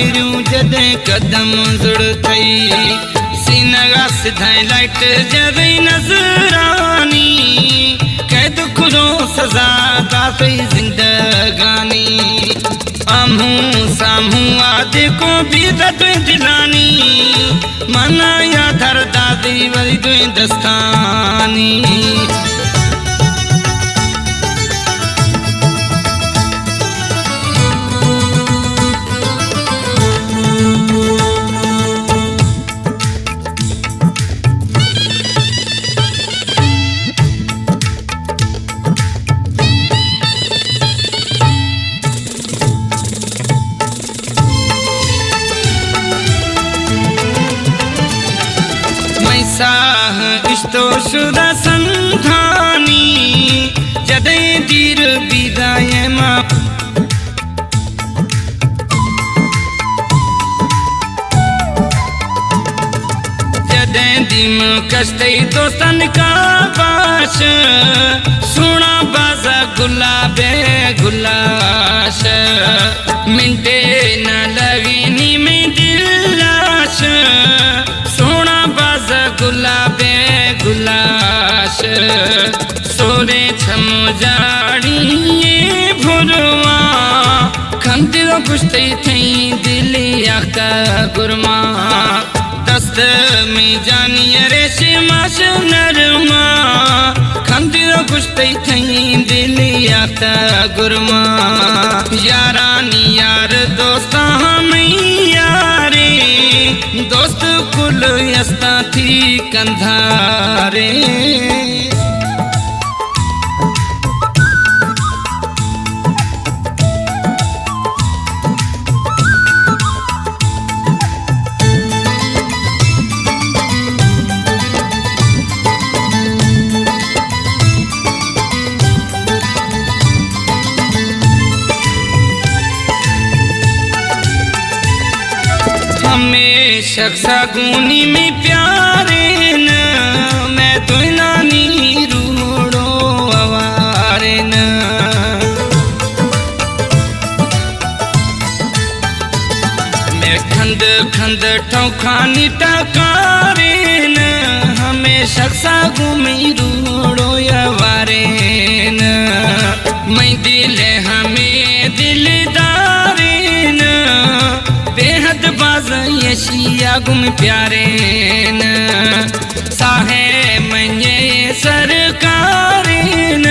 वाहिरू जदे कदम जुड़ थई सीनगा सिधाई लाइट जदे नजरानी कैद खुदो सजा दाफी जिंदगानी आमू सामू आदे को भी दत दिलानी मना या धर दादी वरी दुई दस्तानी इस्तो शुदा संधानी जदे दीर विदाय मां जदे दिम कष्टे दोस्तन का पाश सुना बाजा गुलाबे गुलाश मिंटे न लवीनी में दिलाश सोना बाजा गुलाबे गुलाश सोरे छम जाड़ी भुरवा खंदिरो कुश्ती थई दिली आका गुरमा दस्त में जानी रेशमाश नरमा खंदिरो कुश्ती थई दिली आका गुरमा यारानी यार दोस्ता में यारे दोस्त कुल यस्ता थी कंधारे शख्सा गुनी में प्यारे न मैं तो नानी रूड़ो अवारे न मैं खंद खंद ठौखानी टकारे न हमें शख्सा गुमी रूड़ो अवारे न मैं दिल हमें दिलदारे न बेहद बाज यशिया गुम प्यारे न साहे मन्ये सरकारे न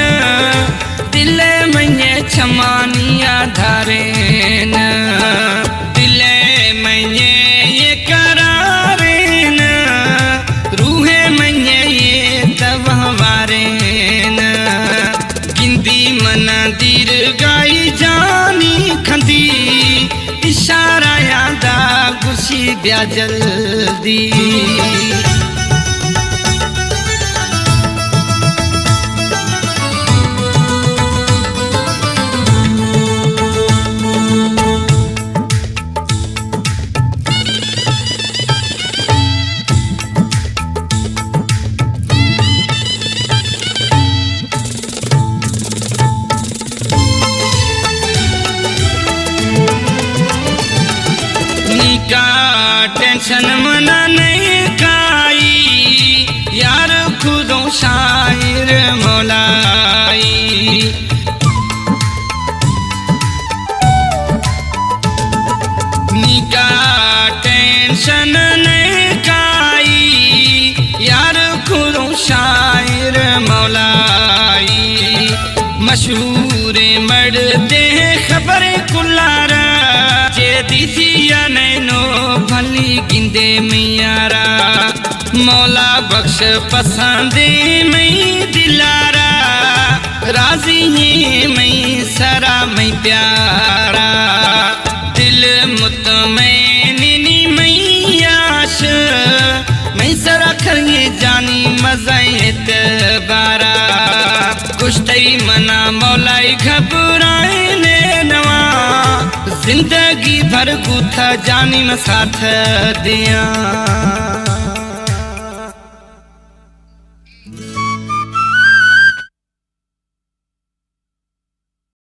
दिल मन्ये छमानिया धारे न दिल मन्ये ये करारे न रूहे मन्ये ये तवहवारे न गिंदी मना दीर गाई जानी खंदी इशारा यादा गुशी ब्या जल्दी टेंशन मना नहीं काई यार खुदो शायर मौलाई निका टेंशन नहीं काई यार खुदो शायर मौलाई मशहूर मर्दे खबर कुलारा जे दीजिया नैनो भली गिंदे मियारा मौला बख्श पसंदे में दिलारा राजी में सरा में प्यारा दिल मुतमैनी में याश मैं सरा खरिए जानी मजा एतबारा कुश्ती मना मौलाई घबराए ने नवा जिंदगी भर गुथा जानी में साथ दिया।